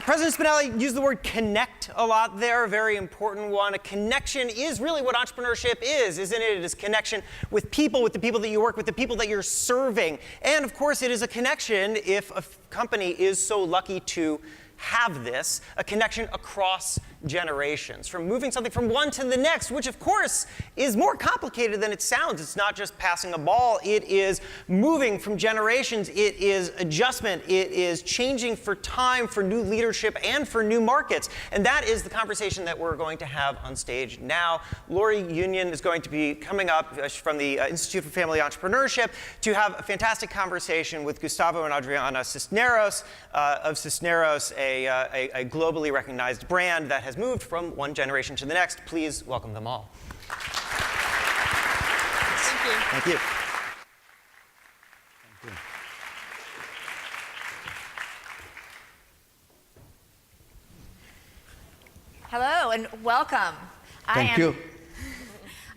President Spinelli used the word connect a lot there, a very important one. A connection is really what entrepreneurship is, isn't it? It is connection with the people that you work with, the people that you're serving. And of course, it is a connection if a company is so lucky to have this, a connection across generations, from moving something from one to the next, which of course is more complicated than it sounds. It's not just passing a ball, it is moving from generations, it is adjustment, it is changing for time, for new leadership, and for new markets. And that is the conversation that we're going to have on stage now. Lori Union is going to be coming up from the Institute for Family Entrepreneurship to have a fantastic conversation with Gustavo and Adriana Cisneros of Cisneros, a globally recognized brand that has moved from one generation to the next. Please welcome them all. Thank you. Thank you. Thank you. Hello and welcome. Thank you.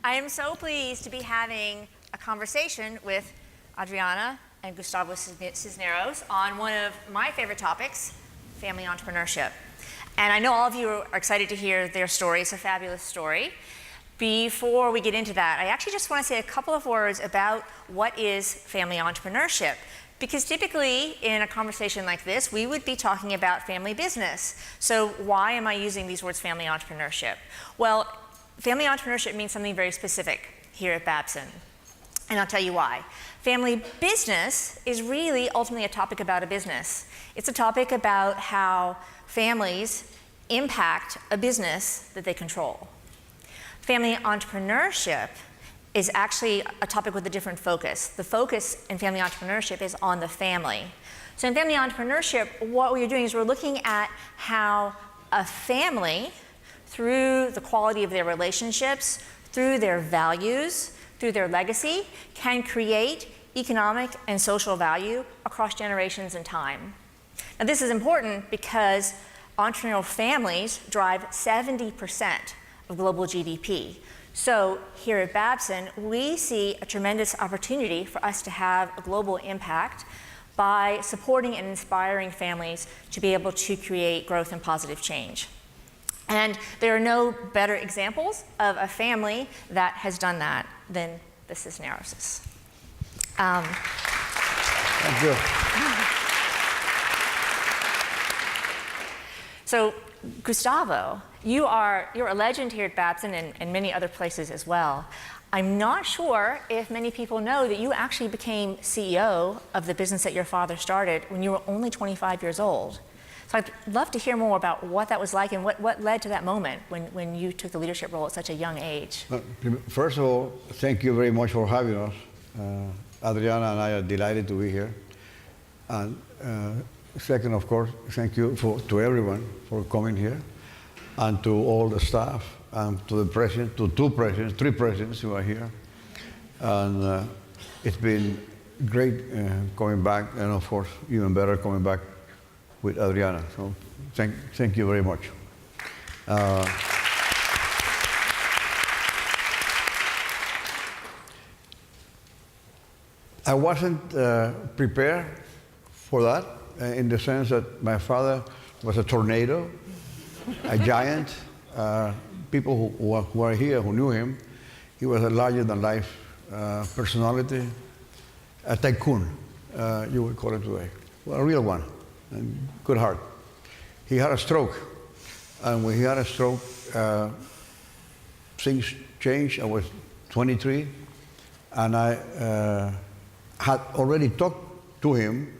I am so pleased to be having a conversation with Adriana and Gustavo Cisneros on one of my favorite topics, family entrepreneurship. And I know all of you are excited to hear their story. It's a fabulous story. Before we get into that, I actually just want to say a couple of words about what is family entrepreneurship. Because typically in a conversation like this, we would be talking about family business. So why am I using these words family entrepreneurship? Well, family entrepreneurship means something very specific here at Babson. And I'll tell you why. Family business is really ultimately a topic about a business. It's a topic about how families impact a business that they control. Family entrepreneurship is actually a topic with a different focus. The focus in family entrepreneurship is on the family. So in family entrepreneurship, what we're doing is we're looking at how a family, through the quality of their relationships, through their values, through their legacy, can create economic and social value across generations and time. Now this is important because entrepreneurial families drive 70% of global GDP. So here at Babson, we see a tremendous opportunity for us to have a global impact by supporting and inspiring families to be able to create growth and positive change. And there are no better examples of a family that has done that than the Cisneroses. Thank you. So, Gustavo, you're a legend here at Babson and many other places as well. I'm not sure if many people know that you actually became CEO of the business that your father started when you were only 25 years old. So I'd love to hear more about what that was like and what led to that moment when you took the leadership role at such a young age. First of all, thank you very much for having us. Adriana and I are delighted to be here. And second, of course, thank you to everyone for coming here, and to all the staff, and to the president, to three presidents who are here. And it's been great coming back, and of course, even better coming back with Adriana. So thank you very much. I wasn't prepared for that, in the sense that my father was a tornado, a giant. People who were here who knew him, he was a larger-than-life personality, a tycoon, you would call it today. Well, a real one, and good heart. He had a stroke, and when he had a stroke, things changed. I was 23, and I had already talked to him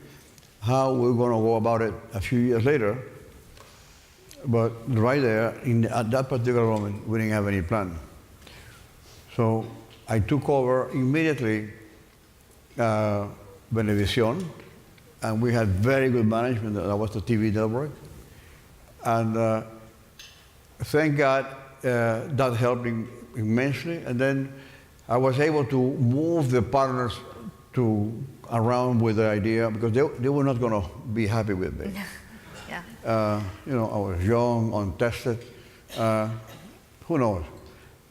how we were going to go about it a few years later. But right there, at that particular moment, we didn't have any plan. So I took over immediately Venevisión, and we had very good management. That was the TV network. And thank God that helped immensely. And then I was able to move the partners around with the idea, because they were not going to be happy with me. Yeah. You know, I was young, untested, who knows.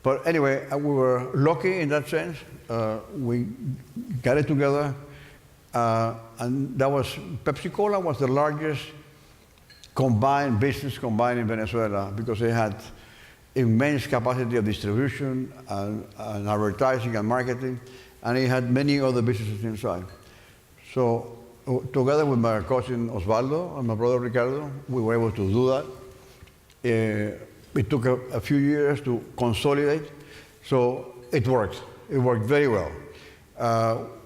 But anyway, we were lucky in that sense. We got it together, and that was, Pepsi Cola was the largest business combined in Venezuela because they had immense capacity of distribution and advertising and marketing, and he had many other businesses inside. So together with my cousin Osvaldo and my brother Ricardo, we were able to do that. It took a few years to consolidate, so it worked. It worked very well.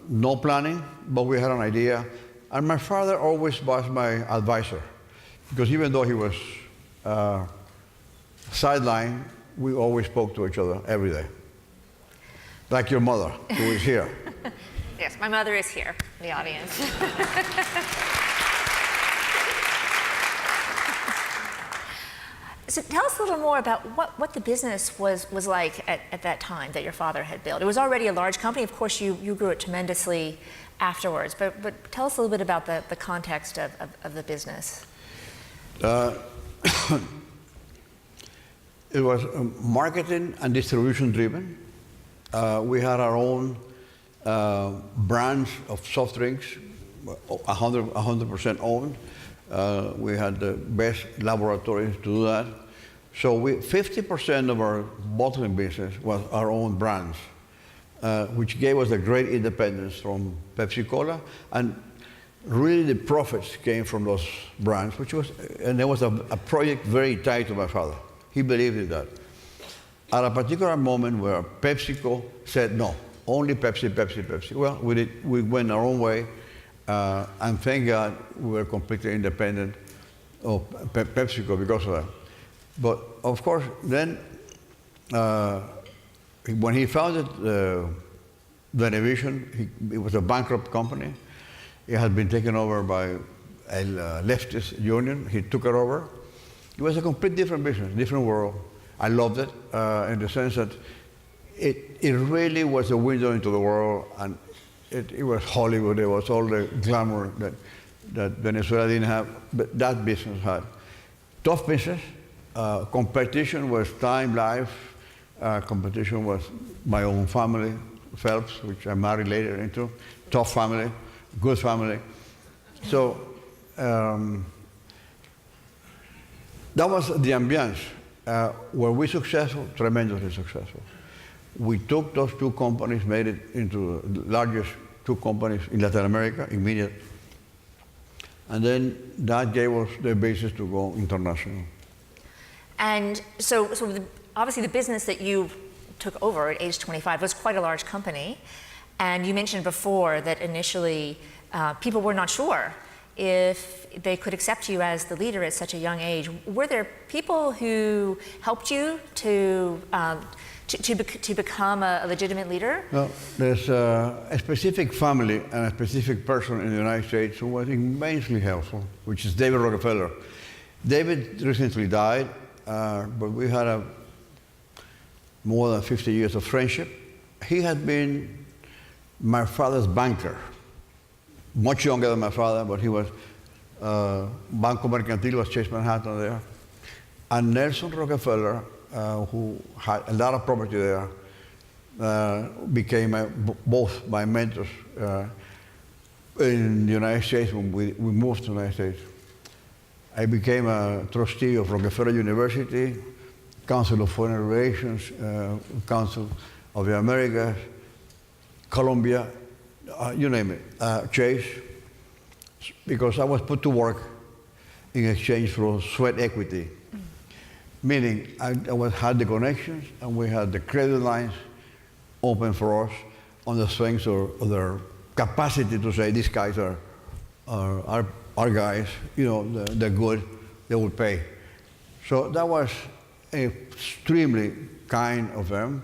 No planning, but we had an idea. And my father always was my advisor, because even though he was sidelined, we always spoke to each other every day. Like your mother, who is here. Yes, my mother is here in the audience. So tell us a little more about what the business was like at that time that your father had built. It was already a large company. Of course, you grew it tremendously afterwards, but tell us a little bit about the context of the business. It was marketing and distribution driven. We had our own brands of soft drinks, 100% owned. We had the best laboratories to do that. So 50% of our bottling business was our own brands, which gave us a great independence from Pepsi-Cola. And really the profits came from those brands, and there was a project very tied to my father. He believed in that. At a particular moment where PepsiCo said, no, only Pepsi, Pepsi, Pepsi. Well, we went our own way, and thank God we were completely independent of PepsiCo because of that. But of course, then when he founded Venevision, it was a bankrupt company. It had been taken over by a leftist union. He took it over. It was a complete different business, different world. I loved it in the sense that it really was a window into the world, and it was Hollywood. It was all the glamour that Venezuela didn't have, but that business had. Tough business. Competition was time, life. Competition was my own family, Phelps, which I married later into. Tough family, good family. So that was the ambience. Were we successful? Tremendously successful. We took those two companies, made it into the largest two companies in Latin America, immediate. And then that gave us the basis to go international. And so obviously the business that you took over at age 25 was quite a large company. And you mentioned before that initially people were not sure if they could accept you as the leader at such a young age. Were there people who helped you to become a legitimate leader? No, there's a specific family and a specific person in the United States who was immensely helpful, which is David Rockefeller. David recently died, but we had more than 50 years of friendship. He had been my father's banker. Much younger than my father, but he was Banco Mercantil, was Chase Manhattan there. And Nelson Rockefeller, who had a lot of property there, became both my mentors in the United States when we moved to the United States. I became a trustee of Rockefeller University, Council of Foreign Relations, Council of the Americas, Columbia, you name it, Chase, because I was put to work in exchange for sweat equity. Meaning I had the connections and we had the credit lines open for us on the strength of their capacity to say these guys are our guys, you know, they're good, they will pay. So that was extremely kind of them.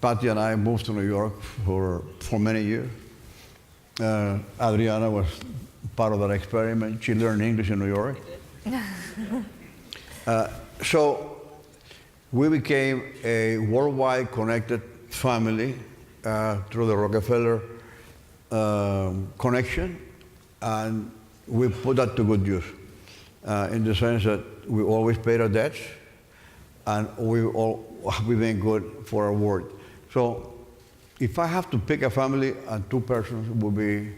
Patty and I moved to New York for many years. Adriana was part of that experiment. She learned English in New York. So we became a worldwide connected family through the Rockefeller connection, and we put that to good use in the sense that we always paid our debts, and we've been good for our word. So if I have to pick a family, and two persons would be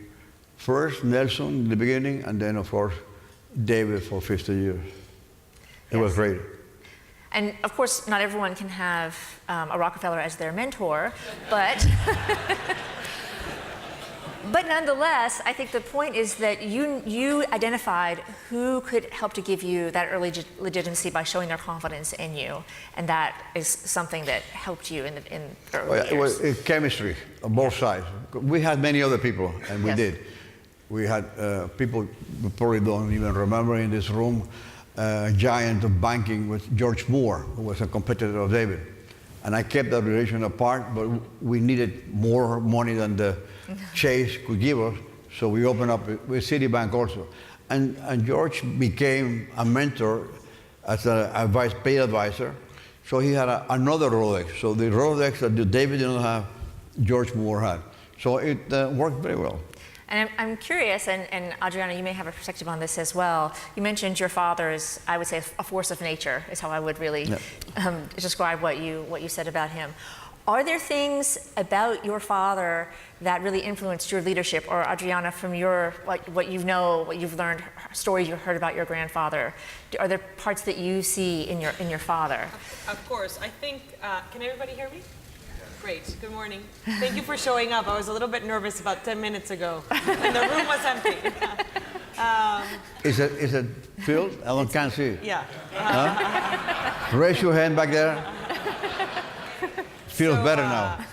first Nelson in the beginning, and then of course David for 50 years. It was Yes. great. And of course, not everyone can have a Rockefeller as their mentor, but but nonetheless, I think the point is that you identified who could help to give you that early legitimacy by showing their confidence in you, and that is something that helped you in the early It was years. chemistry on both sides. We had many other people, and we Yes. did. We had people we probably don't even remember in this room, a giant of banking with George Moore, who was a competitor of David. And I kept that relation apart, but we needed more money than the Chase could give us, so we opened up with Citibank also. And George became a mentor as a paid advisor, so he had another Rolodex. So the Rolodex that David didn't have, George Moore had. So it worked very well. And I'm curious, and Adriana, you may have a perspective on this as well. You mentioned your father is, I would say, a force of nature, is how I would really describe what you said about him. Are there things about your father that really influenced your leadership, or Adriana, from your what you know, what you've learned, stories you heard about your grandfather? Are there parts that you see in your father? Of course. I think, can everybody hear me? Great. Good morning. Thank you for showing up. I was a little bit nervous about 10 minutes ago, and the room was empty. Is it filled? I can't see it. Yeah. Huh? Raise your hand back there. Feels better now.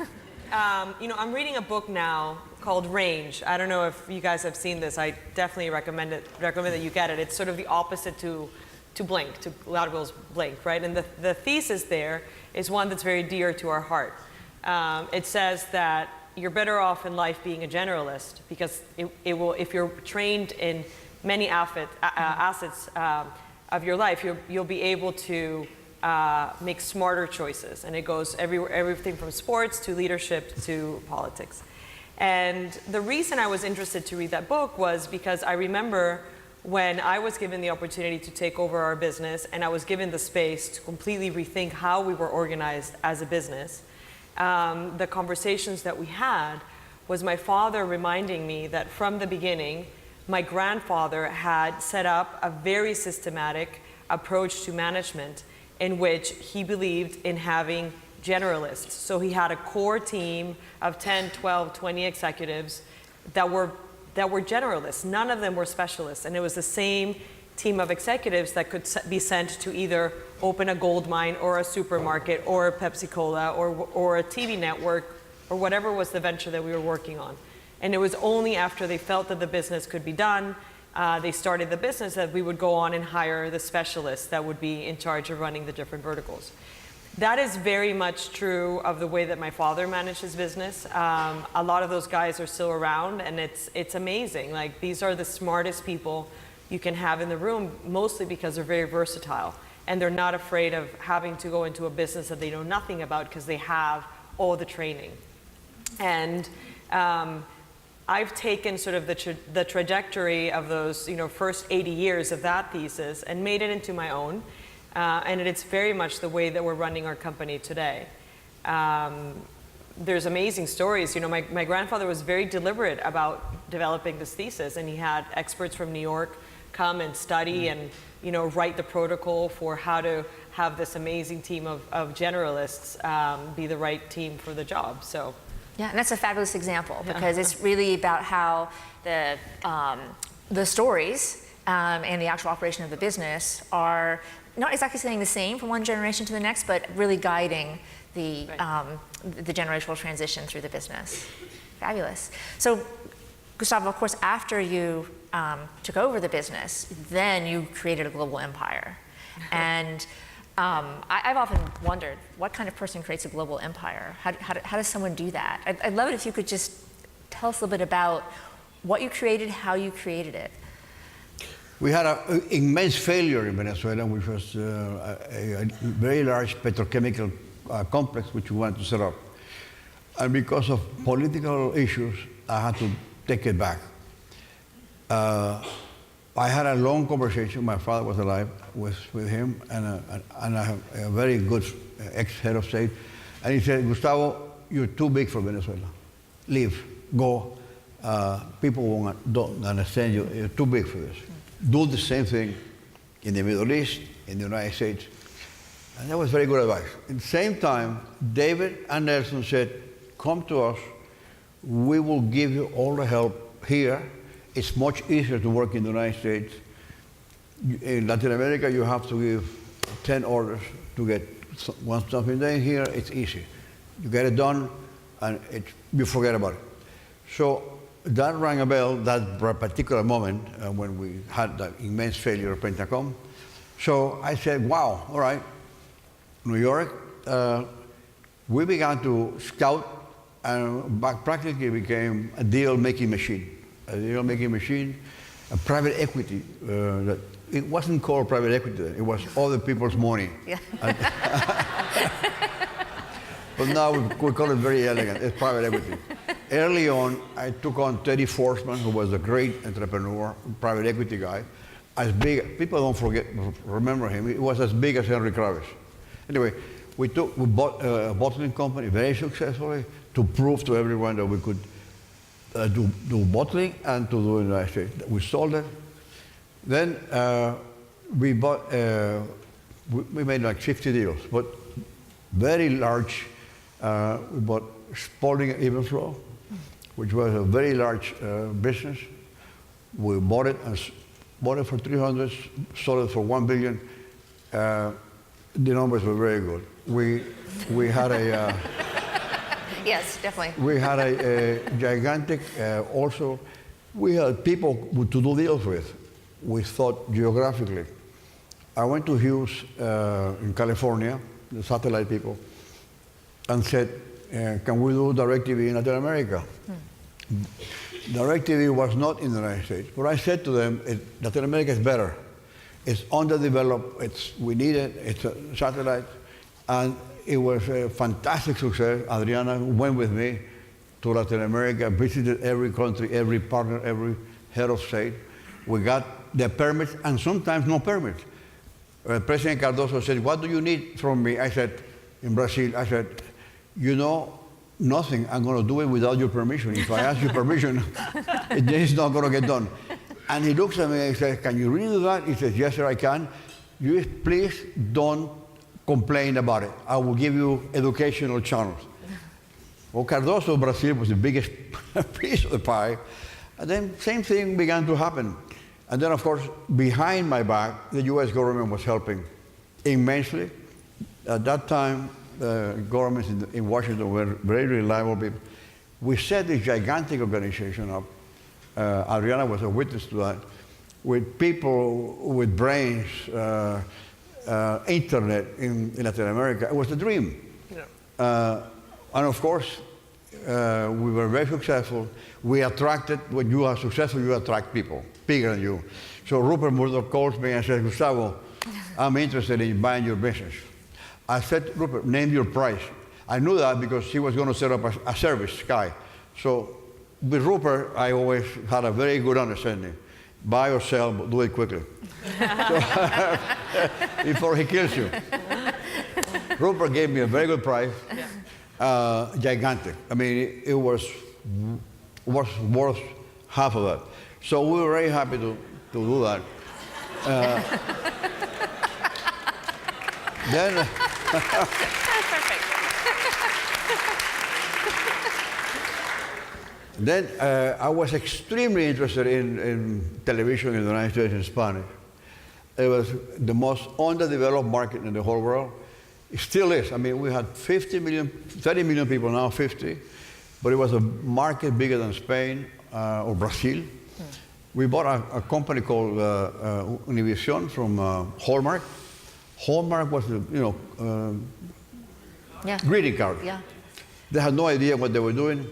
I'm reading a book now called Range. I don't know if you guys have seen this. I definitely recommend that you get it. It's sort of the opposite to Blink, to Gladwell's Blink, right? And the thesis there is one that's very dear to our heart. It says that you're better off in life being a generalist, because it will, if you're trained in many assets of your life, you'll be able to make smarter choices. And it goes everything from sports to leadership to politics. And the reason I was interested to read that book was because I remember when I was given the opportunity to take over our business, and I was given the space to completely rethink how we were organized as a business. The conversations that we had was my father reminding me that from the beginning, my grandfather had set up a very systematic approach to management in which he believed in having generalists. So he had a core team of 10, 12, 20 executives that were generalists. None of them were specialists. And it was the same team of executives that could be sent to either open a gold mine or a supermarket or a Pepsi-Cola or a TV network or whatever was the venture that we were working on. And it was only after they felt that the business could be done, they started the business, that we would go on and hire the specialists that would be in charge of running the different verticals. That is very much true of the way that my father managed his business. A lot of those guys are still around, and it's amazing. Like, these are the smartest people you can have in the room, mostly because they're very versatile. And they're not afraid of having to go into a business that they know nothing about, because they have all the training. And I've taken sort of the trajectory of those first 80 years of that thesis and made it into my own. And it's very much the way that we're running our company today. There's amazing stories. My grandfather was very deliberate about developing this thesis, and he had experts from New York come and study and write the protocol for how to have this amazing team of generalists be the right team for the job. So. Yeah, and that's a fabulous example, because it's really about how the stories and the actual operation of the business are not exactly staying the same from one generation to the next, but really guiding the generational transition through the business. Fabulous. So, Gustavo, of course, after you took over the business, then you created a global empire. And I've often wondered, what kind of person creates a global empire? How does someone do that? I'd love it if you could just tell us a little bit about what you created, how you created it. We had an immense failure in Venezuela, which was a very large petrochemical complex which we wanted to set up. And because of political issues, I had to take it back. I had a long conversation, my father was alive, with him, and I have a very good ex-head of state. And he said, Gustavo, you're too big for Venezuela. Leave, go. People don't understand you, you're too big for this. do the same thing in the Middle East, in the United States. And that was very good advice. At the same time, David and Nelson said, come to us, we will give you all the help here. It's much easier to work in the United States. In Latin America, you have to give 10 orders to get something done. Here, it's easy. You get it done, and you forget about it. So that rang a bell, that particular moment when we had that immense failure of Pentacom. So I said, wow, all right, New York. We began to scout, and practically became a deal-making machine. A deal-making machine, a private equity. It wasn't called private equity then. It was other people's money. Yeah. But now we call it very elegant. It's private equity. Early on, I took on Teddy Forsman, who was a great entrepreneur, private equity guy. As big, people don't remember him. He was as big as Henry Kravis. Anyway, we bought a bottling company very successfully to prove to everyone that we could do bottling and to do in the United States. We sold it. Then we bought, we made like 50 deals, but very large. We bought Spalding Evenflow, which was a very large business. We bought it for 300, sold it for 1 billion. The numbers were very good. We had a Yes, definitely. we had a gigantic also. We had people to do deals with. We thought geographically. I went to Hughes in California, the satellite people, and said, can we do DirecTV in Latin America? DirecTV was not in the United States, but I said to them, Latin America is better. It's underdeveloped, we need it, it's a satellite, and it was a fantastic success. Adriana went with me to Latin America, visited every country, every partner, every head of state. We got the permits, and sometimes no permits. President Cardoso said, what do you need from me? I said, in Brazil, I said, you know, nothing. I'm going to do it without your permission. If I ask your permission, it's not going to get done. And he looks at me and he says, can you really do that? He says, yes, sir, I can. You please don't complain about it. I will give you educational channels. Well, Cardoso, Brazil, was the biggest piece of the pie. And then same thing began to happen. And then, of course, behind my back, the U.S. government was helping immensely. At that time, governments in Washington were very reliable people. We set this gigantic organization up. Adriana was a witness to that, with people with brains, internet in Latin America. It was a dream. Yeah. And of course, we were very successful. We attracted, when you are successful, you attract people bigger than you. So Rupert Murdoch calls me and says, Gustavo, I'm interested in buying your business. I said, Rupert, name your price. I knew that because he was going to set up a service guy. So with Rupert, I always had a very good understanding. Buy or sell, but do it quickly. Before he kills you. Rupert gave me a very good price, gigantic. I mean, it was worth half of that. So we were very happy to do that. Then, then I was extremely interested in television in the United States in Spanish. It was the most underdeveloped market in the whole world. It still is. I mean, we had 30 million people, now 50, but it was a market bigger than Spain or Brazil. We bought a company called Univision from Hallmark. Hallmark was the greeting card. Yeah. They had no idea what they were doing.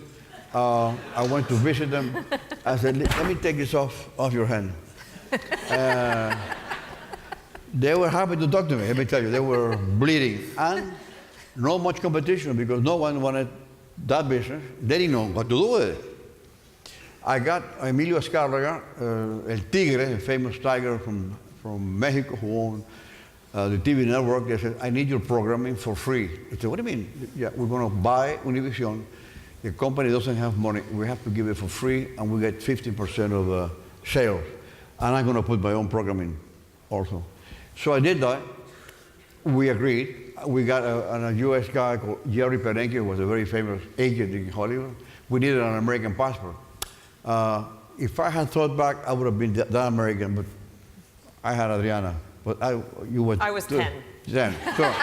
I went to visit them. I said, let me take this off your hand. They were happy to talk to me, let me tell you. They were bleeding. And not much competition because no one wanted that business. They didn't know what to do with it. I got Emilio Azcárraga, El Tigre, a famous tiger from Mexico who owned the TV network. They said, I need your programming for free. I said, what do you mean? Yeah, we're going to buy Univision. The company doesn't have money. We have to give it for free, and we get 50% of the sales. and I'm going to put my own program in also. So I did that. We agreed. We got a U.S. guy called Jerry Perenke, who was a very famous agent in Hollywood. We needed an American passport. If I had thought back, I would have been that American, but I had Adriana. But I was 10. 10. So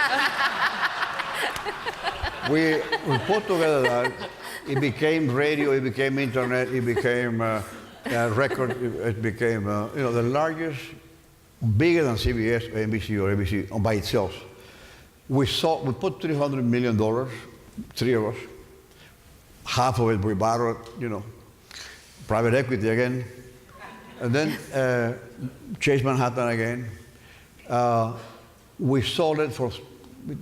we put together that. It became radio, it became internet, it became record, it became the largest, bigger than CBS, NBC, or ABC by itself. We put $300 million, three of us. Half of it we borrowed, private equity again. And then Chase Manhattan again. We sold it for,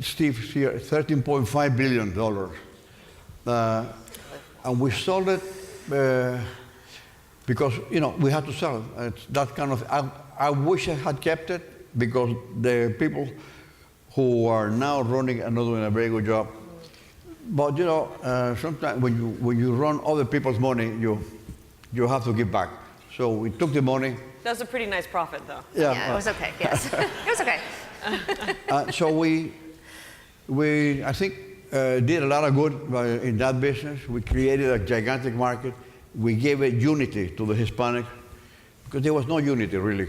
Steve here, $13.5 billion. And we sold it because, we had to sell it. It's that kind of, I wish I had kept it because the people who are now running are not doing a very good job. But, sometimes when you run other people's money, you have to give back. So we took the money. That was a pretty nice profit, though. Yeah, it was okay, yes. It was okay. So we I think, did a lot of good in that business. We created a gigantic market. We gave it unity to the Hispanics because there was no unity really.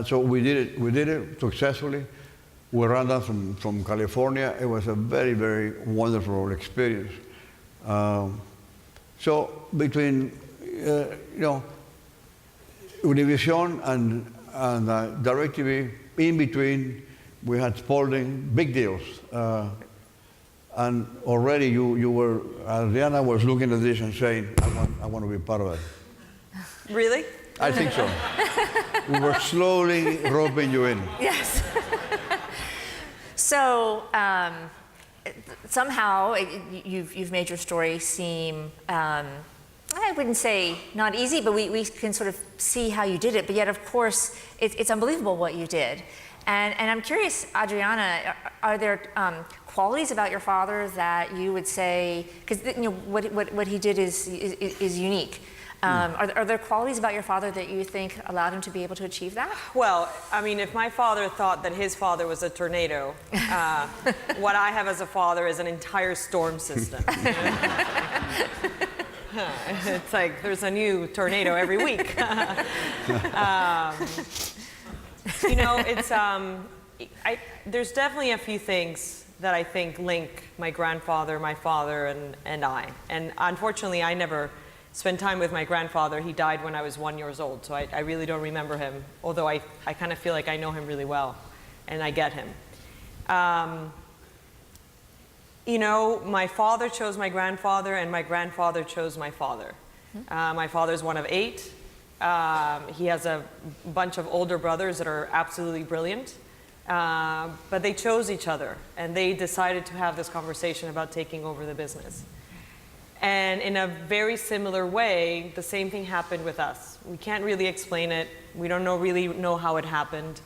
So we did it successfully. We ran that from California. It was a very, very wonderful experience. So between Univision and DirecTV, in between, we had Spalding, big deals. And already Adriana was looking at this and saying, I want to be part of it. Really? I think so. We were slowly roping you in. Yes. So somehow you've made your story seem, I wouldn't say not easy, but we can sort of see how you did it. But yet, of course, it's unbelievable what you did. And I'm curious, Adriana, are there qualities about your father that you would say, because what he did is unique. Are there qualities about your father that you think allowed him to be able to achieve that? Well, I mean, if my father thought that his father was a tornado, what I have as a father is an entire storm system. It's like there's a new tornado every week. There's definitely a few thing that I think link my grandfather, my father, and I. And unfortunately, I never spent time with my grandfather. He died when I was 1 year old, so I really don't remember him, although I kind of feel like I know him really well, and I get him. My father chose my grandfather, and my grandfather chose my father. My father's one of 8. He has a bunch of older brothers that are absolutely brilliant. But they chose each other, and they decided to have this conversation about taking over the business. And in a very similar way, the same thing happened with us. We can't really explain it. We don't really know how it happened.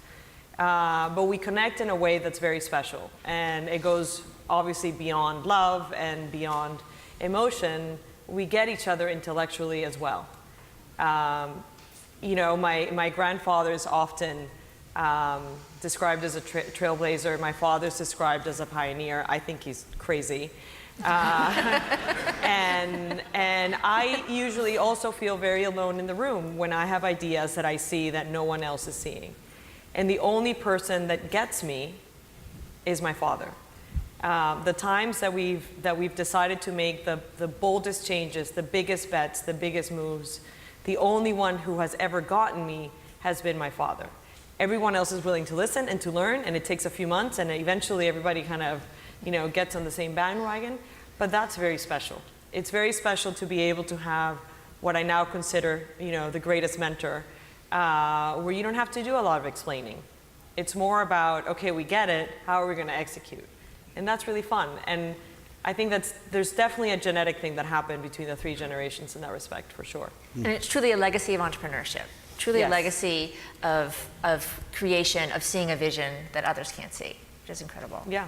But we connect in a way that's very special. And it goes obviously beyond love and beyond emotion. We get each other intellectually as well. My grandfather is often described as a trailblazer. My father's described as a pioneer. I think he's crazy. And I usually also feel very alone in the room when I have ideas that I see that no one else is seeing. And the only person that gets me is my father. The times that we've decided to make the boldest changes, the biggest bets, the biggest moves, the only one who has ever gotten me has been my father. Everyone else is willing to listen and to learn, and it takes a few months, and eventually everybody kind of, gets on the same bandwagon. But that's very special. It's very special to be able to have what I now consider, the greatest mentor, where you don't have to do a lot of explaining. It's more about, okay, we get it, how are we going to execute? And that's really fun. And I think there's definitely a genetic thing that happened between the 3 generations in that respect, for sure. And it's truly a legacy of entrepreneurship. Truly Yes. a legacy of creation, of seeing a vision that others can't see, which is incredible. Yeah.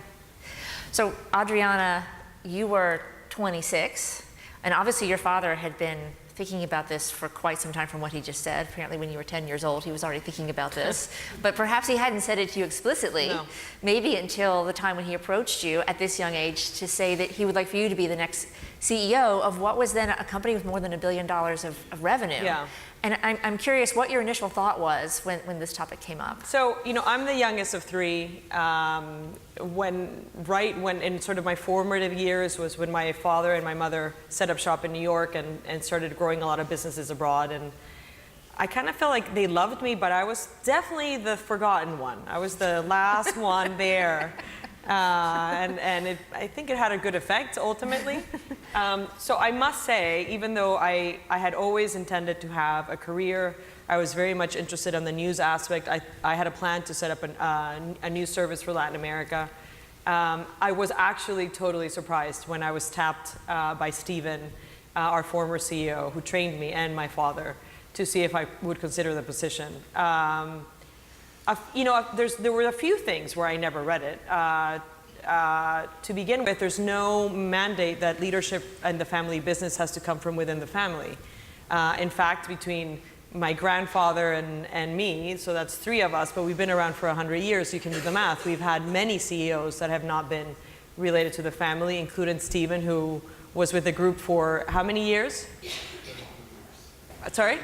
So Adriana, you were 26, and obviously your father had been thinking about this for quite some time from what he just said. Apparently when you were 10 years old, he was already thinking about this. But perhaps he hadn't said it to you explicitly, No. maybe until the time when he approached you at this young age to say that he would like for you to be the next CEO of what was then a company with more than $1 billion of revenue. Yeah. And I'm curious what your initial thought was when this topic came up. So, I'm the youngest of three. When in sort of my formative years was when my father and my mother set up shop in New York and started growing a lot of businesses abroad. And I kind of felt like they loved me, but I was definitely the forgotten one. I was the last one there. I think it had a good effect ultimately. So I must say, even though I had always intended to have a career, I was very much interested in the news aspect. I had a plan to set up a news service for Latin America. I was actually totally surprised when I was tapped by Stephen, our former CEO, who trained me, and my father, to see if I would consider the position. There were a few things where I never read it. To begin with, there's no mandate that leadership in the family business has to come from within the family. In fact, between my grandfather and me, so that's three of us, but we've been around for 100 years, you can do the math. We've had many CEOs that have not been related to the family, including Stephen, who was with the group for how many years? Sorry?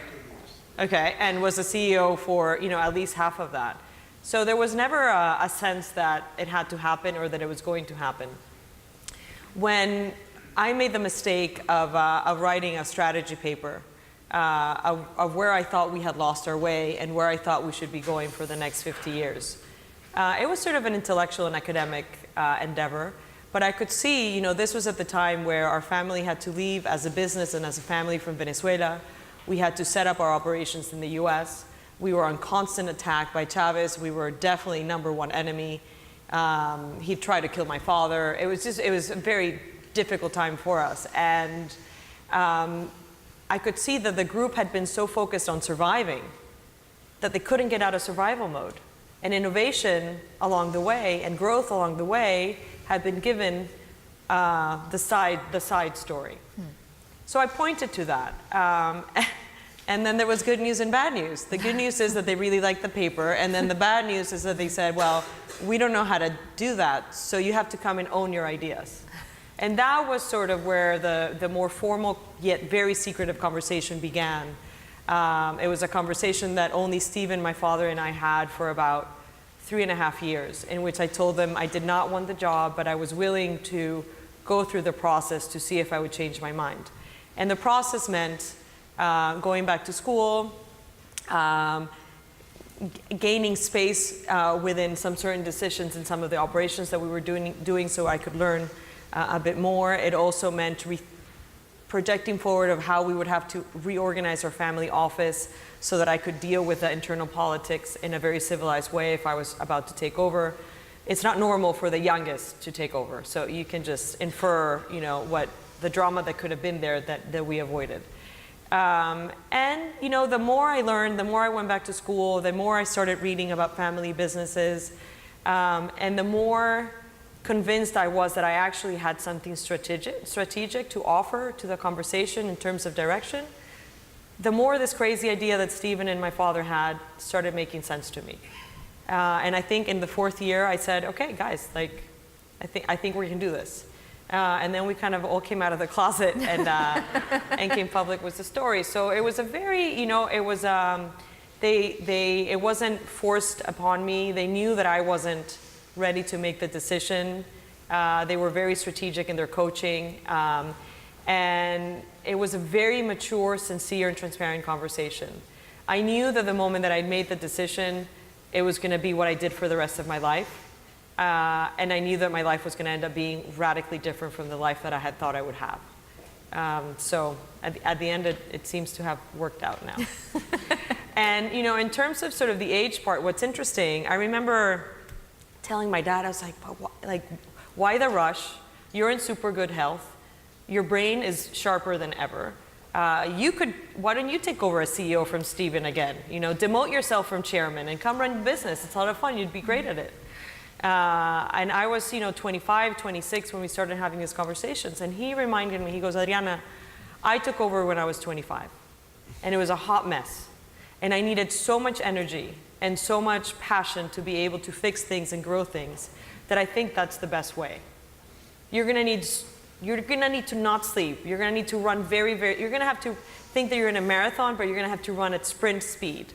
Okay, and was a CEO for at least half of that. So there was never a sense that it had to happen or that it was going to happen. When I made the mistake of writing a strategy paper of where I thought we had lost our way and where I thought we should be going for the next 50 years, it was sort of an intellectual and academic endeavor. But I could see, this was at the time where our family had to leave as a business and as a family from Venezuela. We had to set up our operations in the US. We were on constant attack by Chavez. We were definitely number one enemy. He tried to kill my father. It was a very difficult time for us. And I could see that the group had been so focused on surviving that they couldn't get out of survival mode. And innovation along the way and growth along the way had been given the side story. So I pointed to that. And then there was good news and bad news. The good news is that they really liked the paper, and then the bad news is that they said, well, we don't know how to do that, so you have to come and own your ideas. And that was sort of where the more formal yet very secretive conversation began. It was a conversation that only Stephen, my father, and I had for about 3.5 years, in which I told them I did not want the job, but I was willing to go through the process to see if I would change my mind. And the process meant going back to school, gaining space within some certain decisions in some of the operations that we were doing so I could learn a bit more. It also meant projecting forward of how we would have to reorganize our family office so that I could deal with the internal politics in a very civilized way if I was about to take over. It's not normal for the youngest to take over, so you can just infer, what the drama that could have been there that we avoided. And the more I learned, the more I went back to school, the more I started reading about family businesses, and the more convinced I was that I actually had something strategic to offer to the conversation in terms of direction, the more this crazy idea that Stephen and my father had started making sense to me. And I think in the 4th year, I said, okay, guys, I think we can do this. And then we kind of all came out of the closet and came public with the story. So it was a very, it was, it wasn't forced upon me. They knew that I wasn't ready to make the decision. They were very strategic in their coaching. And it was a very mature, sincere, and transparent conversation. I knew that the moment that I made the decision, it was going to be what I did for the rest of my life. And I knew that my life was going to end up being radically different from the life that I had thought I would have. So at the end, it seems to have worked out now. And, in terms of sort of the age part, what's interesting, I remember telling my dad, I was like, why the rush? You're in super good health. Your brain is sharper than ever. Why don't you take over as CEO from Stephen again? Demote yourself from chairman and come run the business. It's a lot of fun. You'd be great at it. And I was, 25, 26 when we started having these conversations. And he reminded me, he goes, Adriana, I took over when I was 25, and it was a hot mess. And I needed so much energy and so much passion to be able to fix things and grow things that I think that's the best way. You're gonna need to not sleep. You're gonna need to run you're gonna have to think that you're in a marathon, but you're gonna have to run at sprint speed.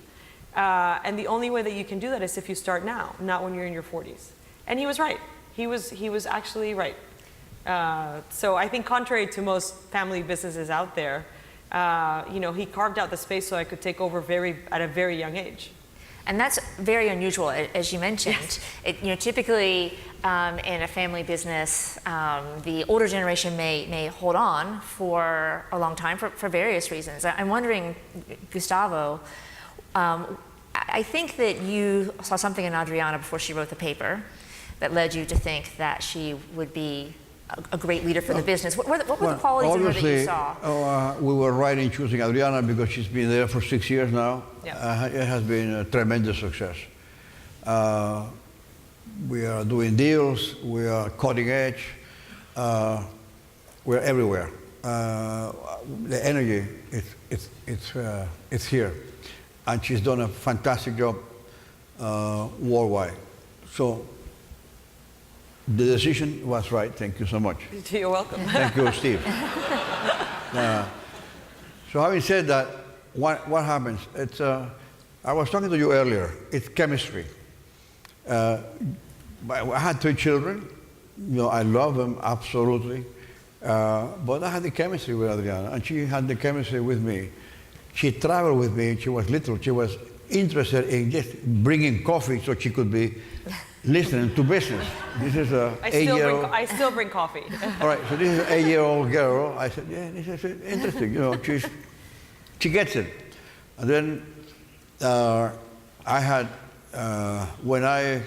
And the only way that you can do that is if you start now, not when you're in your 40s. And he was right. He was actually right. So I think contrary to most family businesses out there, he carved out the space so I could take over at a very young age. And that's very unusual, as you mentioned. Yes. Typically in a family business, the older generation may hold on for a long time for various reasons. I'm wondering, Gustavo, I think that you saw something in Adriana before she wrote the paper that led you to think that she would be a great leader for the business. What were the qualities in her that you saw? We were right in choosing Adriana because she's been there for 6 years now. Yeah. It has been a tremendous success. We are doing deals. We are cutting edge. We're everywhere. The energy, it's here. And she's done a fantastic job worldwide. So the decision was right. Thank you so much. You're welcome. Thank you, Steve. So having said that, what happens? It's, I was talking to you earlier. It's chemistry. I had 3 children. I love them, absolutely. But I had the chemistry with Adriana, and she had the chemistry with me. She traveled with me. She was little. She was interested in just bringing coffee so she could be listening to business. This is a 8-year-old. I still bring coffee. All right, so this is an 8-year-old girl. I said, yeah, this is interesting. She gets it. And then I had, when I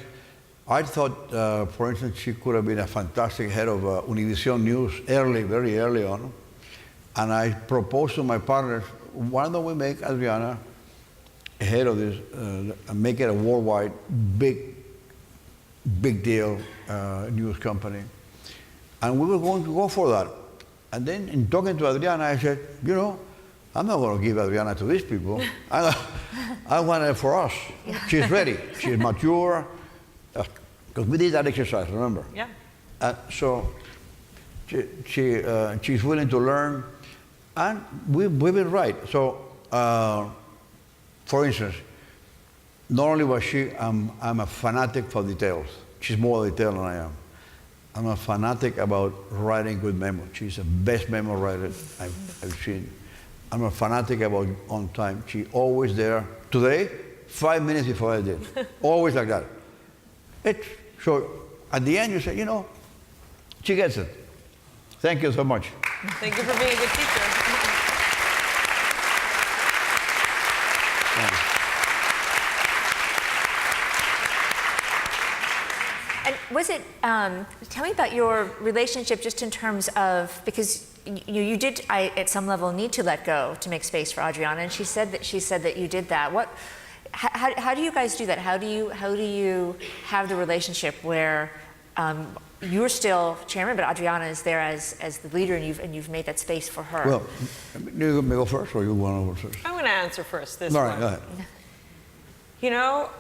thought, for instance, she could have been a fantastic head of Univision News very early on. And I proposed to my partners, why don't we make Adriana head of this, and make it a worldwide big deal news company. And we were going to go for that. And then in talking to Adriana, I said, I'm not going to give Adriana to these people. I want it for us. Yeah. She's ready. She's mature. Because we did that exercise, remember? Yeah. So she's willing to learn. And we've been right. So, for instance, not only was she, I'm a fanatic for details. She's more detailed than I am. I'm a fanatic about writing good memos. She's the best memo writer I've seen. I'm a fanatic about on time. She's always there. Today, 5 minutes before I did. Always like that. So at the end you say, she gets it. Thank you so much. Thank you for being a good teacher. And was it, tell me about your relationship just in terms of, because you did, at some level, need to let go to make space for Adriana, and she said that you did that. How do you guys do that? How do you have the relationship where you're still chairman, but Adriana is there as the leader, and you've made that space for her? Well, you want me to go first, or you want to go first? I'm going to answer first this All one. right, go ahead.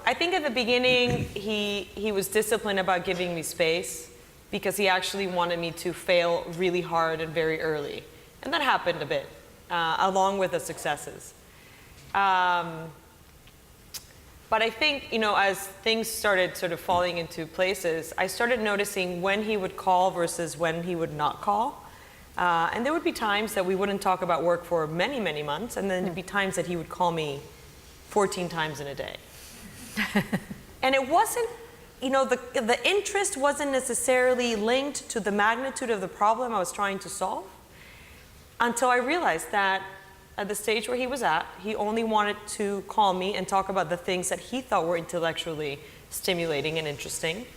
I think at the beginning he was disciplined about giving me space because he actually wanted me to fail really hard and very early. And that happened a bit, along with the successes. But I think, as things started sort of falling into places, I started noticing when he would call versus when he would not call. And there would be times that we wouldn't talk about work for many, many months, and then there'd be times that he would call me 14 times in a day. And it wasn't, the interest wasn't necessarily linked to the magnitude of the problem I was trying to solve, until I realized that at the stage where he was at, he only wanted to call me and talk about the things that he thought were intellectually stimulating and interesting.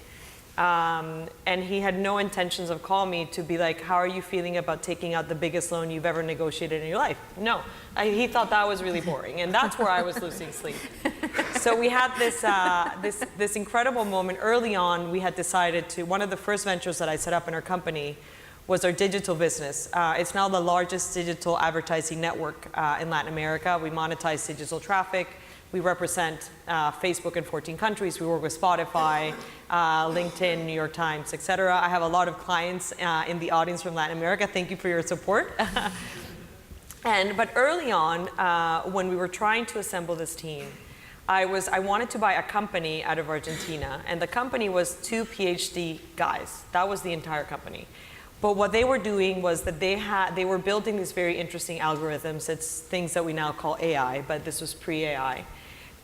And he had no intentions of calling me to be like, how are you feeling about taking out the biggest loan you've ever negotiated in your life? No, he thought that was really boring, and that's where I was losing sleep. So we had this incredible moment early on. We had decided to, one of the first ventures that I set up in our company was our digital business. It's now the largest digital advertising network in Latin America. We monetize digital traffic. We represent Facebook in 14 countries. We work with Spotify, LinkedIn, New York Times, et cetera. I have a lot of clients in the audience from Latin America. Thank you for your support. But early on, when we were trying to assemble this team, I wanted to buy a company out of Argentina, and the company was 2 PhD guys. That was the entire company. But what they were doing was that they were building these very interesting algorithms. It's things that we now call AI, but this was pre-AI.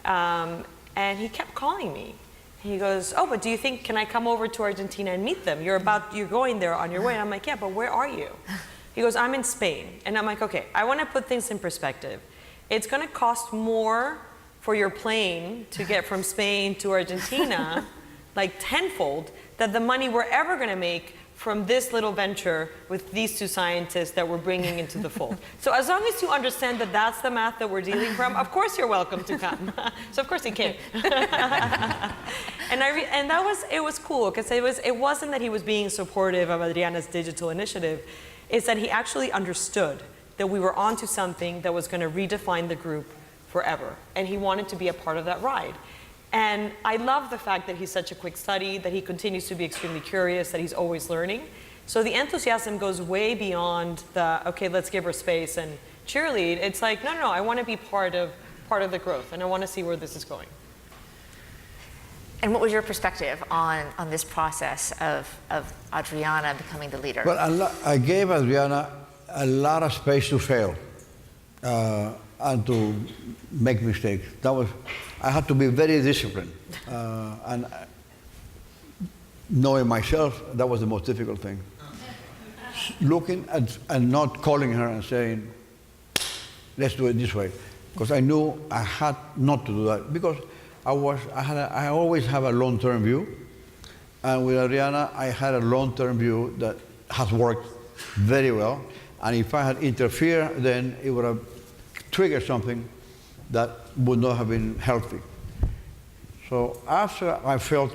And he kept calling me. He goes, oh, but do you think, can I come over to Argentina and meet them? You're going there on your way. And I'm like, yeah, but where are you? He goes, I'm in Spain. And I'm like, okay, I want to put things in perspective. It's going to cost more for your plane to get from Spain to Argentina, like tenfold, than the money we're ever going to make from this little venture with these 2 scientists that we're bringing into the fold. So as long as you understand that that's the math that we're dealing from, of course you're welcome to come. So of course he came. And it was cool, because it wasn't that he was being supportive of Adriana's digital initiative. It's that he actually understood that we were onto something that was going to redefine the group forever. And he wanted to be a part of that ride. And I love the fact that he's such a quick study, that he continues to be extremely curious, that he's always learning. So the enthusiasm goes way beyond the, okay, let's give her space and cheerlead. It's like, no, I want to be part of the growth, and I want to see where this is going. And what was your perspective on this process of Adriana becoming the leader? Well, I gave Adriana a lot of space to fail and to make mistakes. I had to be very disciplined. And knowing myself, that was the most difficult thing. Looking at and not calling her and saying, let's do it this way. Because I knew I had not to do that. Because I always have a long-term view. And with Adriana, I had a long-term view that has worked very well. And if I had interfered, then it would have triggered something that would not have been healthy. So after I felt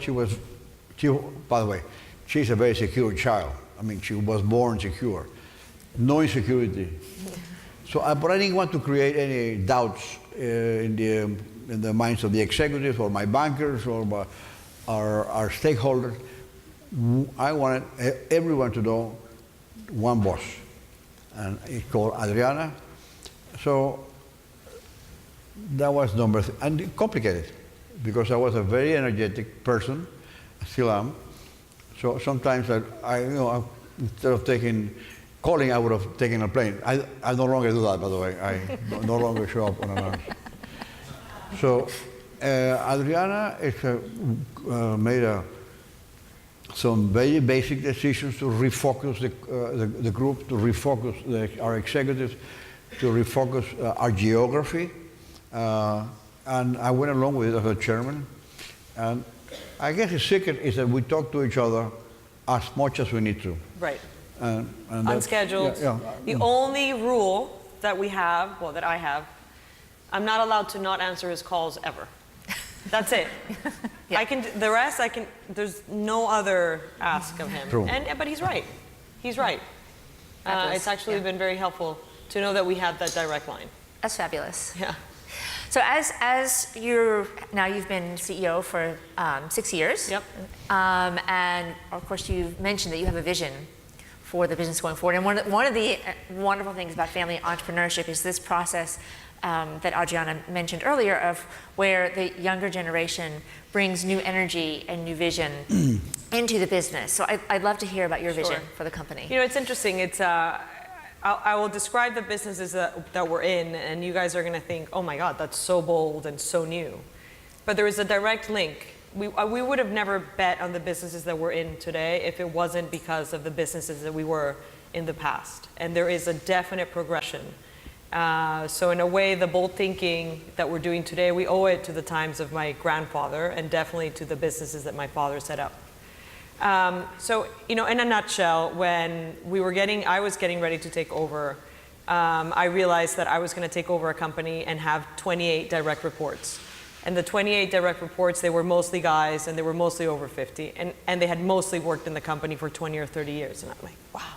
by the way, she's a very secure child. I mean, she was born secure, no insecurity. But I didn't want to create any doubts in the minds of the executives or my bankers or our stakeholders. I wanted everyone to know one boss, and it's called Adriana. So that was number 3, and complicated, because I was a very energetic person, still am. So sometimes I instead of calling, I would have taken a plane. I no longer do that, by the way. I no longer show up unannounced. So Adriana made some very basic decisions to refocus the group, to refocus our executives, to refocus our geography. And I went along with it as a chairman. And I guess the secret is that we talk to each other as much as we need to. Right. And unscheduled. Yeah. The only rule that we have, well, that I have, I'm not allowed to not answer his calls ever. That's it. Yeah. The rest, there's no other ask of him. True. But he's right. He's right. It's actually been very helpful to know that we have that direct line. That's fabulous. Yeah. So as you've been CEO for 6 years. Yep. And of course you've mentioned that you have a vision for the business going forward. And one of the wonderful things about family entrepreneurship is this process that Adriana mentioned earlier, of where the younger generation brings new energy and new vision into the business. So I'd love to hear about your vision for the company. You know, it's interesting. I will describe the businesses that we're in, and you guys are going to think, oh my God, that's so bold and so new. But there is a direct link. We would have never bet on the businesses that we're in today if it wasn't because of the businesses that we were in the past. And there is a definite progression. So in a way, the bold thinking that we're doing today, we owe it to the times of my grandfather and definitely to the businesses that my father set up. So, you know, in a nutshell, when I was getting ready to take over, I realized that I was going to take over a company and have 28 direct reports. And the 28 direct reports, they were mostly guys, and they were mostly over 50, and they had mostly worked in the company for 20 or 30 years. And I'm like, wow,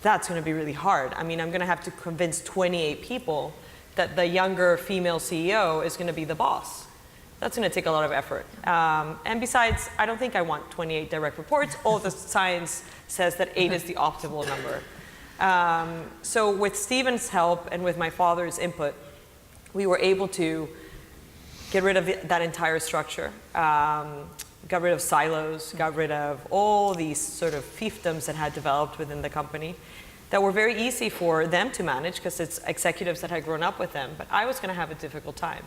that's going to be really hard. I mean, I'm going to have to convince 28 people that the younger female CEO is going to be the boss. That's going to take a lot of effort. And besides, I don't think I want 28 direct reports. All the science says that 8 is the optimal number. So with Stephen's help and with my father's input, we were able to get rid of that entire structure, got rid of silos, got rid of all these sort of fiefdoms that had developed within the company that were very easy for them to manage because it's executives that had grown up with them, but I was going to have a difficult time.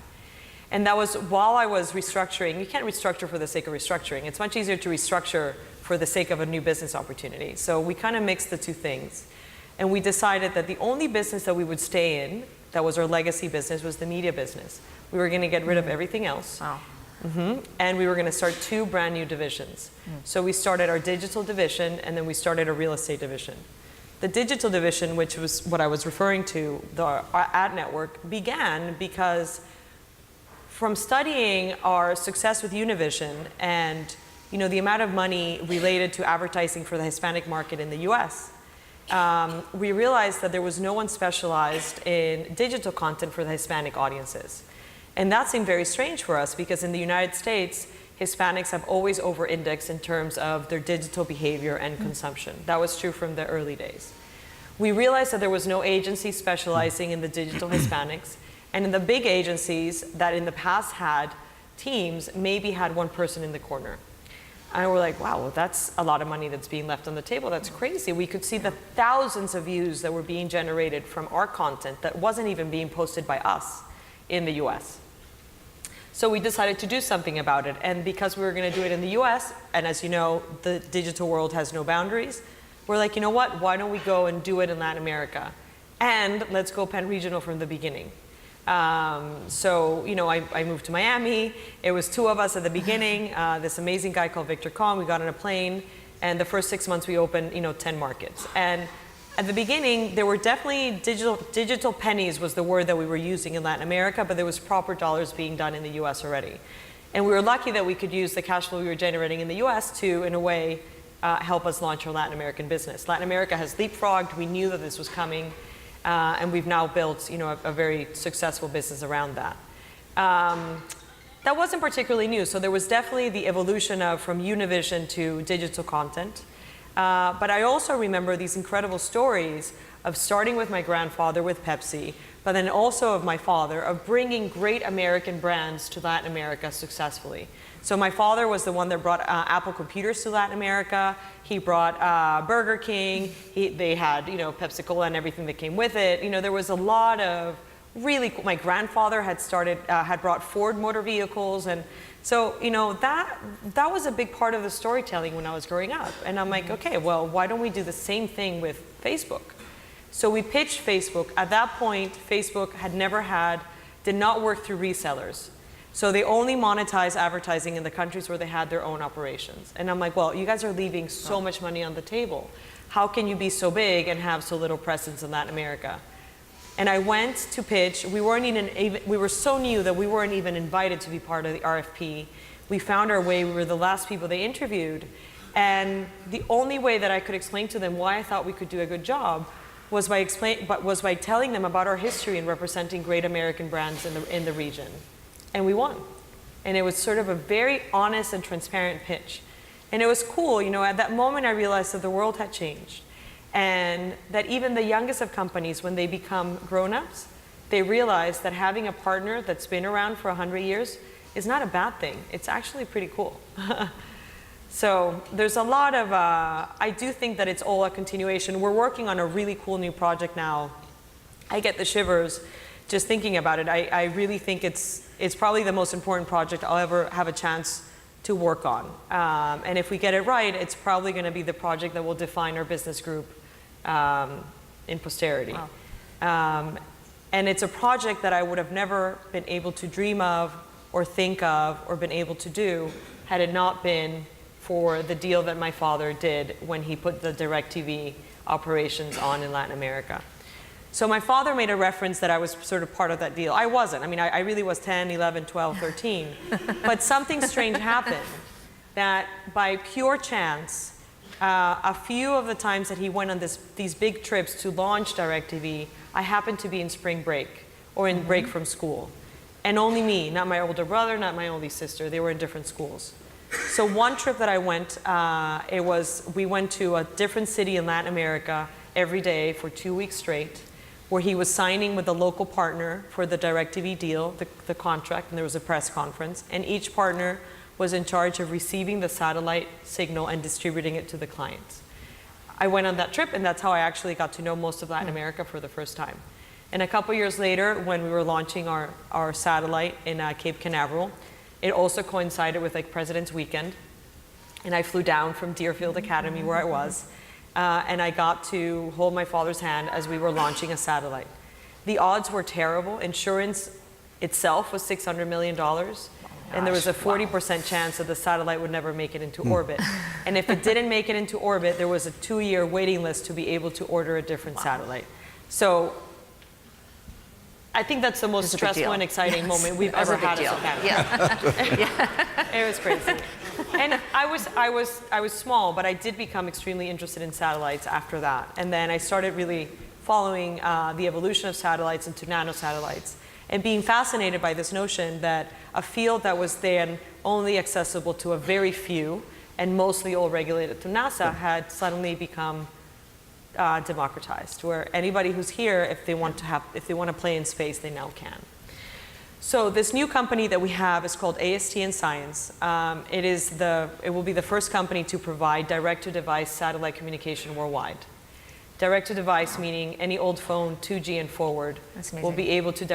And that was while I was restructuring. You can't restructure for the sake of restructuring. It's much easier to restructure for the sake of a new business opportunity. So we kind of mixed the two things. And we decided that the only business that we would stay in, that was our legacy business, was the media business. We were going to get rid of everything else. Wow. And we were going to start 2 brand new divisions. So we started our digital division, and then we started a real estate division. The digital division, which was what I was referring to, the ad network, began because from studying our success with Univision and the amount of money related to advertising for the Hispanic market in the US, we realized that there was no one specialized in digital content for the Hispanic audiences. And that seemed very strange for us because in the United States, Hispanics have always over-indexed in terms of their digital behavior and consumption. That was true from the early days. We realized that there was no agency specializing in the digital Hispanics, and in the big agencies that in the past had teams, maybe had one person in the corner. And we're like, wow, well, that's a lot of money that's being left on the table. That's crazy. We could see the thousands of views that were being generated from our content that wasn't even being posted by us in the US. So we decided to do something about it. And because we were going to do it in the US, and as you know, the digital world has no boundaries, we're like, you know what? Why don't we go and do it in Latin America? And let's go pan-regional from the beginning. So, I moved to Miami. It was 2 of us at the beginning, this amazing guy called Victor Kahn. We got on a plane, and the first 6 months we opened, 10 markets. And at the beginning, there were definitely digital pennies was the word that we were using in Latin America, but there was proper dollars being done in the US already. And we were lucky that we could use the cash flow we were generating in the US to, in a way, help us launch our Latin American business. Latin America has leapfrogged. We knew that this was coming. And we've now built, a very successful business around that. That wasn't particularly new. So there was definitely the evolution of from Univision to digital content. But I also remember these incredible stories of starting with my grandfather with Pepsi, but then also of my father, of bringing great American brands to Latin America successfully. So my father was the one that brought Apple computers to Latin America. He brought Burger King. They had, Pepsi Cola and everything that came with it. There was a lot of really, my grandfather had brought Ford motor vehicles. And so, that was a big part of the storytelling when I was growing up. And I'm like, okay, well, why don't we do the same thing with Facebook? So we pitched Facebook. At that point, Facebook did not work through resellers. So they only monetize advertising in the countries where they had their own operations. And I'm like, well, you guys are leaving so much money on the table. How can you be so big and have so little presence in Latin America? And I went to pitch. We were so new that we weren't even invited to be part of the RFP. We found our way. We were the last people they interviewed. And the only way that I could explain to them why I thought we could do a good job was by telling them about our history and representing great American brands in the region. And we won. And it was sort of a very honest and transparent pitch. And it was cool. At that moment I realized that the world had changed. And that even the youngest of companies, when they become grown-ups, they realize that having a partner that's been around for 100 years is not a bad thing. It's actually pretty cool. So there's a lot of, I do think that it's all a continuation. We're working on a really cool new project now. I get the shivers just thinking about it. I really think it's probably the most important project I'll ever have a chance to work on. And if we get it right, it's probably going to be the project that will define our business group in posterity. Wow. And it's a project that I would have never been able to dream of or think of or been able to do had it not been for the deal that my father did when he put the DirecTV operations on in Latin America. So my father made a reference that I was sort of part of that deal. I wasn't. I mean, I really was 10, 11, 12, 13. But something strange happened that by pure chance, a few of the times that he went on these big trips to launch DirecTV, I happened to be in spring break or in break from school. And only me, not my older brother, not my only sister. They were in different schools. So one trip that I went, we went to a different city in Latin America every day for 2 weeks straight, where he was signing with the local partner for the DirecTV deal, the contract, and there was a press conference. And each partner was in charge of receiving the satellite signal and distributing it to the clients. I went on that trip, and that's how I actually got to know most of Latin America for the first time. And a couple years later, when we were launching our satellite in Cape Canaveral, it also coincided with like President's Weekend. And I flew down from Deerfield Academy where I was, and I got to hold my father's hand as we were launching a satellite. The odds were terrible. Insurance itself was $600 million. And there was a 40% chance that the satellite would never make it into orbit. And if it didn't make it into orbit, there was a 2-year waiting list to be able to order a different satellite. So I think that's the most stressful and exciting moment we've ever had as a family. Yeah. It was crazy. And I was small, but I did become extremely interested in satellites after that. And then I started really following the evolution of satellites into nanosatellites, and being fascinated by this notion that a field that was then only accessible to a very few and mostly all regulated through NASA had suddenly become democratized, where anybody who's here, if they want to play in space, they now can. So this new company that we have is called AST & Science. It will be the first company to provide direct-to-device satellite communication worldwide. Direct-to-device meaning any old phone, 2G and forward, will be able to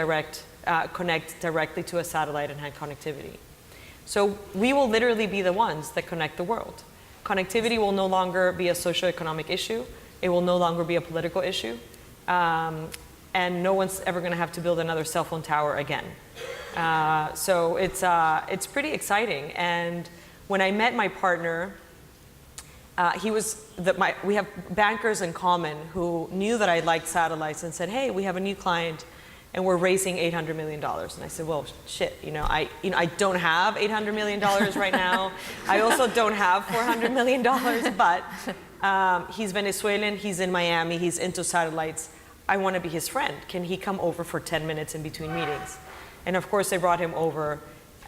connect directly to a satellite and have connectivity. So we will literally be the ones that connect the world. Connectivity will no longer be a socioeconomic issue. It will no longer be a political issue. And no one's ever going to have to build another cell phone tower again. So it's pretty exciting. And when I met my partner, we have bankers in common who knew that I liked satellites and said, hey, we have a new client and we're raising $800 million. And I said, well, shit, I don't have $800 million right now. I also don't have $400 million, but he's Venezuelan, he's in Miami, he's into satellites. I want to be his friend. Can he come over for 10 minutes in between meetings? And of course, I brought him over.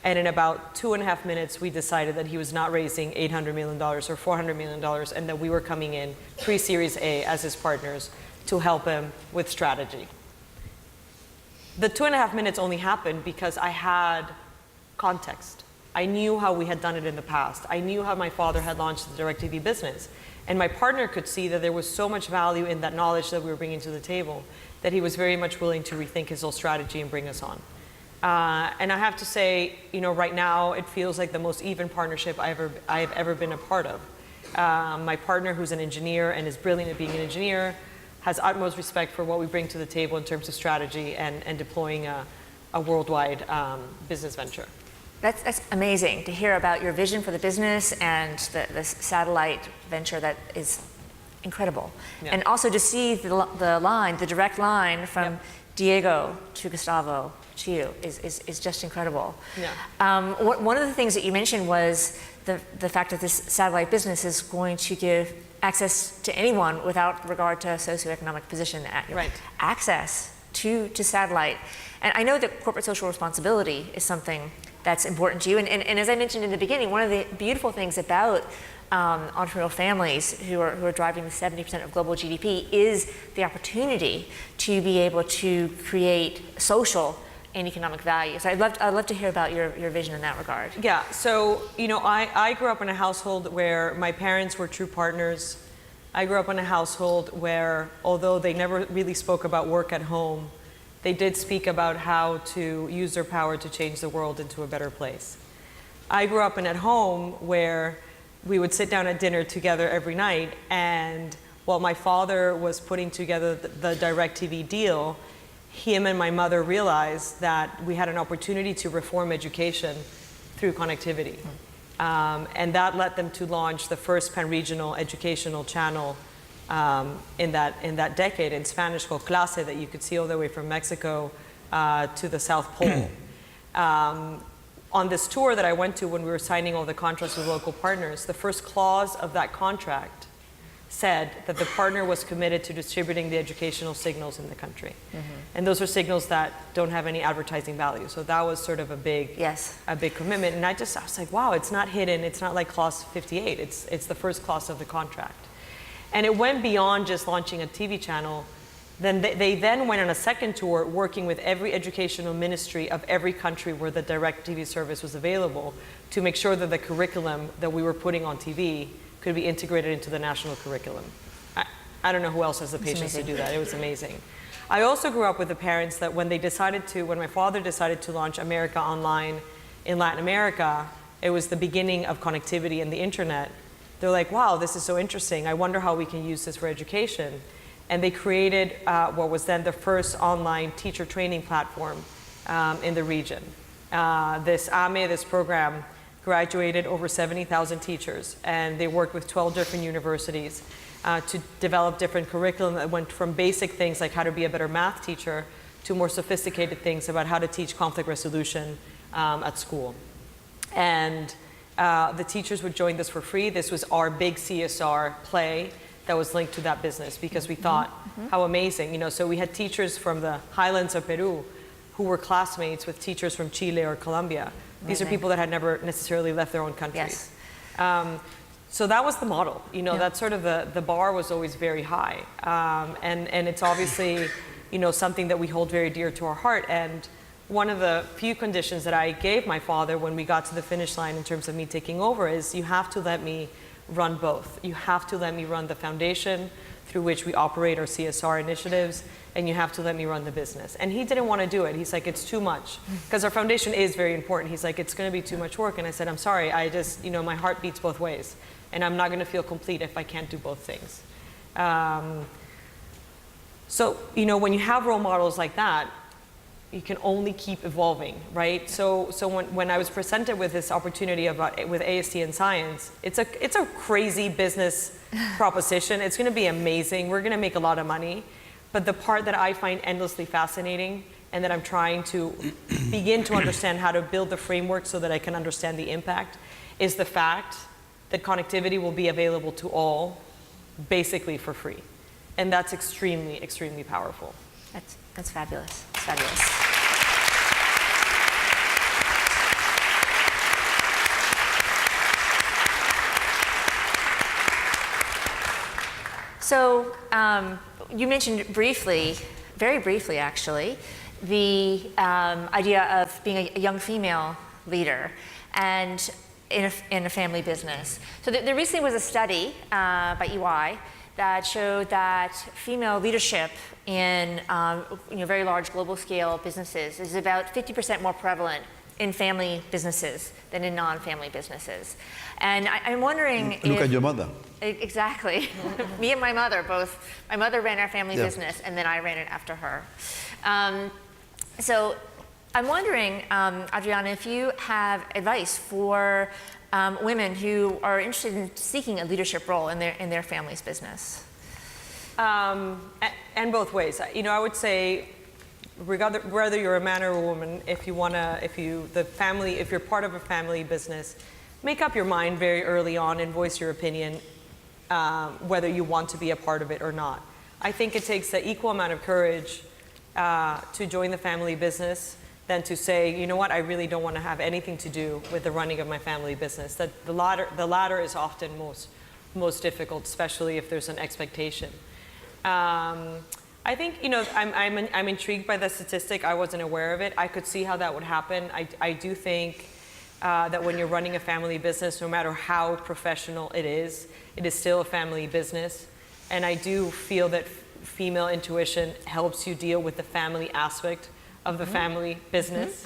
And in about 2.5 minutes, we decided that he was not raising $800 million or $400 million, and that we were coming in pre-Series A as his partners to help him with strategy. The 2.5 minutes only happened because I had context. I knew how we had done it in the past. I knew how my father had launched the DirecTV business. And my partner could see that there was so much value in that knowledge that we were bringing to the table that he was very much willing to rethink his whole strategy and bring us on. And I have to say, right now it feels like the most even partnership I have ever been a part of. My partner, who's an engineer and is brilliant at being an engineer, has utmost respect for what we bring to the table in terms of strategy and deploying a worldwide business venture. That's amazing to hear about your vision for the business and the satellite venture. That is incredible. Yeah. And also to see the direct line from Diego to Gustavo to you is just incredible. Yeah. One of the things that you mentioned was the fact that this satellite business is going to give access to anyone without regard to socioeconomic position, right. Access to satellite. And I know that corporate social responsibility is something that's important to you. And as I mentioned in the beginning, one of the beautiful things about entrepreneurial families who are driving the 70% of global GDP is the opportunity to be able to create social and economic value. So I'd love to hear about your vision in that regard. Yeah, so I grew up in a household where my parents were true partners. I grew up in a household where, although they never really spoke about work at home, they did speak about how to use their power to change the world into a better place. I grew up in a home where we would sit down at dinner together every night, and while my father was putting together the DirecTV deal, him and my mother realized that we had an opportunity to reform education through connectivity. And that led them to launch the first pan-regional educational channel in that decade in Spanish called Clase, that you could see all the way from Mexico to the South Pole. on this tour that I went to when we were signing all the contracts with local partners, the first clause of that contract said that the partner was committed to distributing the educational signals in the country. And those are signals that don't have any advertising value. So that was sort of a big commitment. And I was like, wow, it's not hidden. It's not like clause 58. It's the first clause of the contract. And it went beyond just launching a TV channel. Then they then went on a second tour working with every educational ministry of every country where the direct TV service was available to make sure that the curriculum that we were putting on TV could be integrated into the national curriculum. I don't know who else has the patience to do that. It was amazing. I also grew up with the parents that when my father decided to launch America Online in Latin America, it was the beginning of connectivity and the internet. They're like, wow, this is so interesting. I wonder how we can use this for education. And they created what was then the first online teacher training platform in the region. This program graduated over 70,000 teachers, and they worked with 12 different universities to develop different curriculum that went from basic things like how to be a better math teacher to more sophisticated things about how to teach conflict resolution at school. And the teachers would join this for free. This was our big CSR play that was linked to that business because we thought how amazing, so we had teachers from the highlands of Peru who were classmates with teachers from Chile or Colombia. These are people that had never necessarily left their own countries. So that was the model, that sort of the bar was always very high. And it's obviously, something that we hold very dear to our heart. And one of the few conditions that I gave my father when we got to the finish line in terms of me taking over is you have to let me run both. You have to let me run the foundation through which we operate our CSR initiatives, and you have to let me run the business. And he didn't want to do it. He's like, it's too much. Because our foundation is very important. He's like, it's going to be too much work. And I said, I'm sorry, I just, my heart beats both ways. And I'm not going to feel complete if I can't do both things. So, when you have role models like that, you can only keep evolving, right? So when I was presented with this opportunity with AST and science, it's a crazy business proposition. It's going to be amazing. We're going to make a lot of money. But the part that I find endlessly fascinating and that I'm trying to begin to understand how to build the framework so that I can understand the impact is the fact that connectivity will be available to all basically for free. And that's extremely, extremely powerful. That's fabulous. It's fabulous. So you mentioned briefly, very briefly actually, the idea of being a young female leader and in a family business. So there recently was a study by EY that showed that female leadership in very large global scale businesses is about 50% more prevalent in family businesses than in non-family businesses. And I'm wondering Look at your mother. Exactly. Me and my mother both. My mother ran our family business, and then I ran it after her. So I'm wondering, Adriana, if you have advice for women who are interested in seeking a leadership role in their family's business. And both ways. I would say, whether you're a man or a woman, if you're part of a family business, make up your mind very early on and voice your opinion, whether you want to be a part of it or not. I think it takes the equal amount of courage to join the family business than to say, you know what, I really don't want to have anything to do with the running of my family business. That the latter is often most difficult, especially if there's an expectation. I think, I'm intrigued by the statistic. I wasn't aware of it. I could see how that would happen. I do think that when you're running a family business, no matter how professional it is still a family business. And I do feel that female intuition helps you deal with the family aspect of the family business.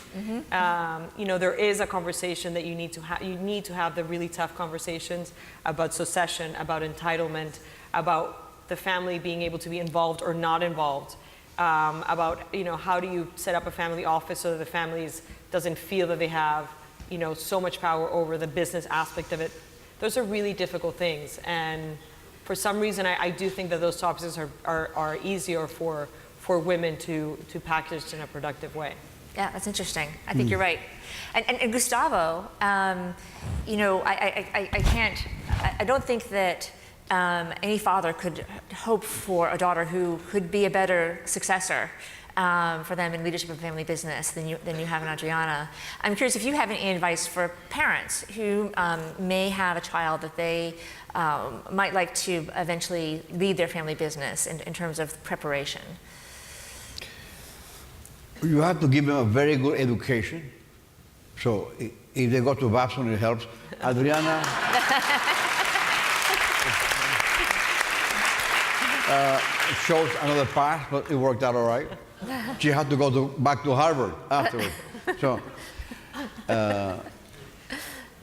There is a conversation that you need to have. You need to have the really tough conversations about succession, about entitlement, about the family being able to be involved or not involved, about how do you set up a family office so that the families doesn't feel that they have so much power over the business aspect of it. Those are really difficult things, and for some reason I do think that those topics are easier for women to package in a productive way. Yeah, that's interesting. I think you're right. And Gustavo, you know, I don't think that any father could hope for a daughter who could be a better successor for them in leadership of family business than you have in Adriana. I'm curious if you have any advice for parents who may have a child that they might like to eventually lead their family business in terms of preparation. You have to give them a very good education. So if they go to Babson, it helps. Adriana chose another path, but it worked out all right. She had to go back to Harvard afterwards. So,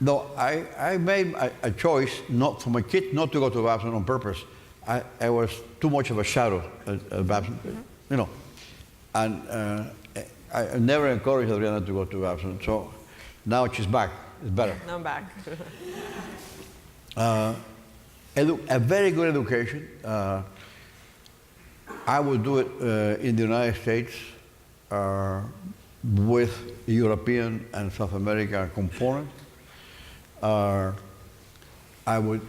no, I made a choice not for my kid not to go to Babson on purpose. I was too much of a shadow at Babson, you know, and I never encouraged Adriana to go to Babson. So now she's back. It's better. Now I'm back. A very good education. I would do it in the United States with European and South American components. I would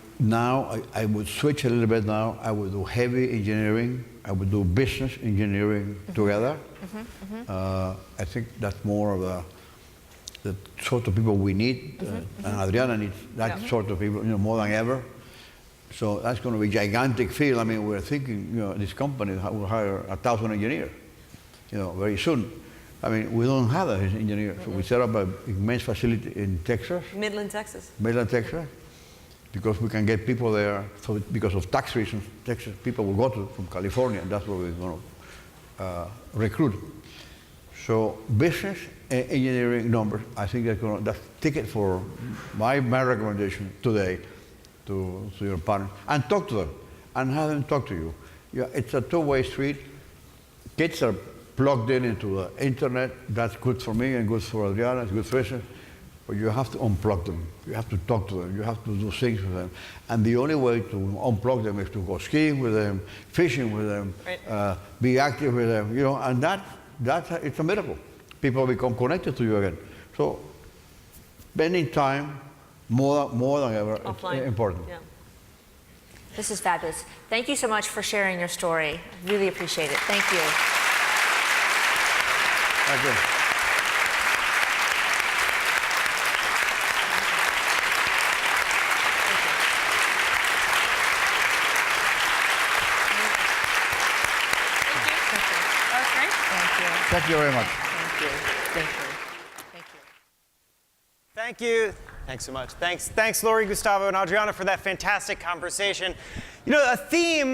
switch a little bit now. I would do heavy engineering. I would do business engineering together. I think that's more of the sort of people we need, and Adriana needs that sort of people, you know, more than ever. So that's going to be a gigantic field. I mean, we're thinking, you know, this company will hire 1,000 engineers, you know, very soon. I mean, we don't have those engineers. So we set up an immense facility in Texas. Midland, Texas. Midland, Texas, because we can get people there. So because of tax reasons, Texas people will go from California, and that's where we're going to recruit. So business and engineering numbers, I think that's ticket for my recommendation today to your partner. And talk to them, and have them talk to you. Yeah, it's a two-way street. Kids are plugged into the internet. That's good for me and good for Adriana. It's good for us. But you have to unplug them. You have to talk to them. You have to do things with them. And the only way to unplug them is to go skiing with them, fishing with them, be active with them. You know, and it's a miracle. People become connected to you again. So spending time more than ever is important. Yeah. This is fabulous. Thank you so much for sharing your story. Really appreciate it. Thank you. Thank you. Thank you very much. Thank you. Thank you. Thank you. Thank you. Thanks so much. Thanks, Lori, Gustavo, and Adriana for that fantastic conversation. You know, a theme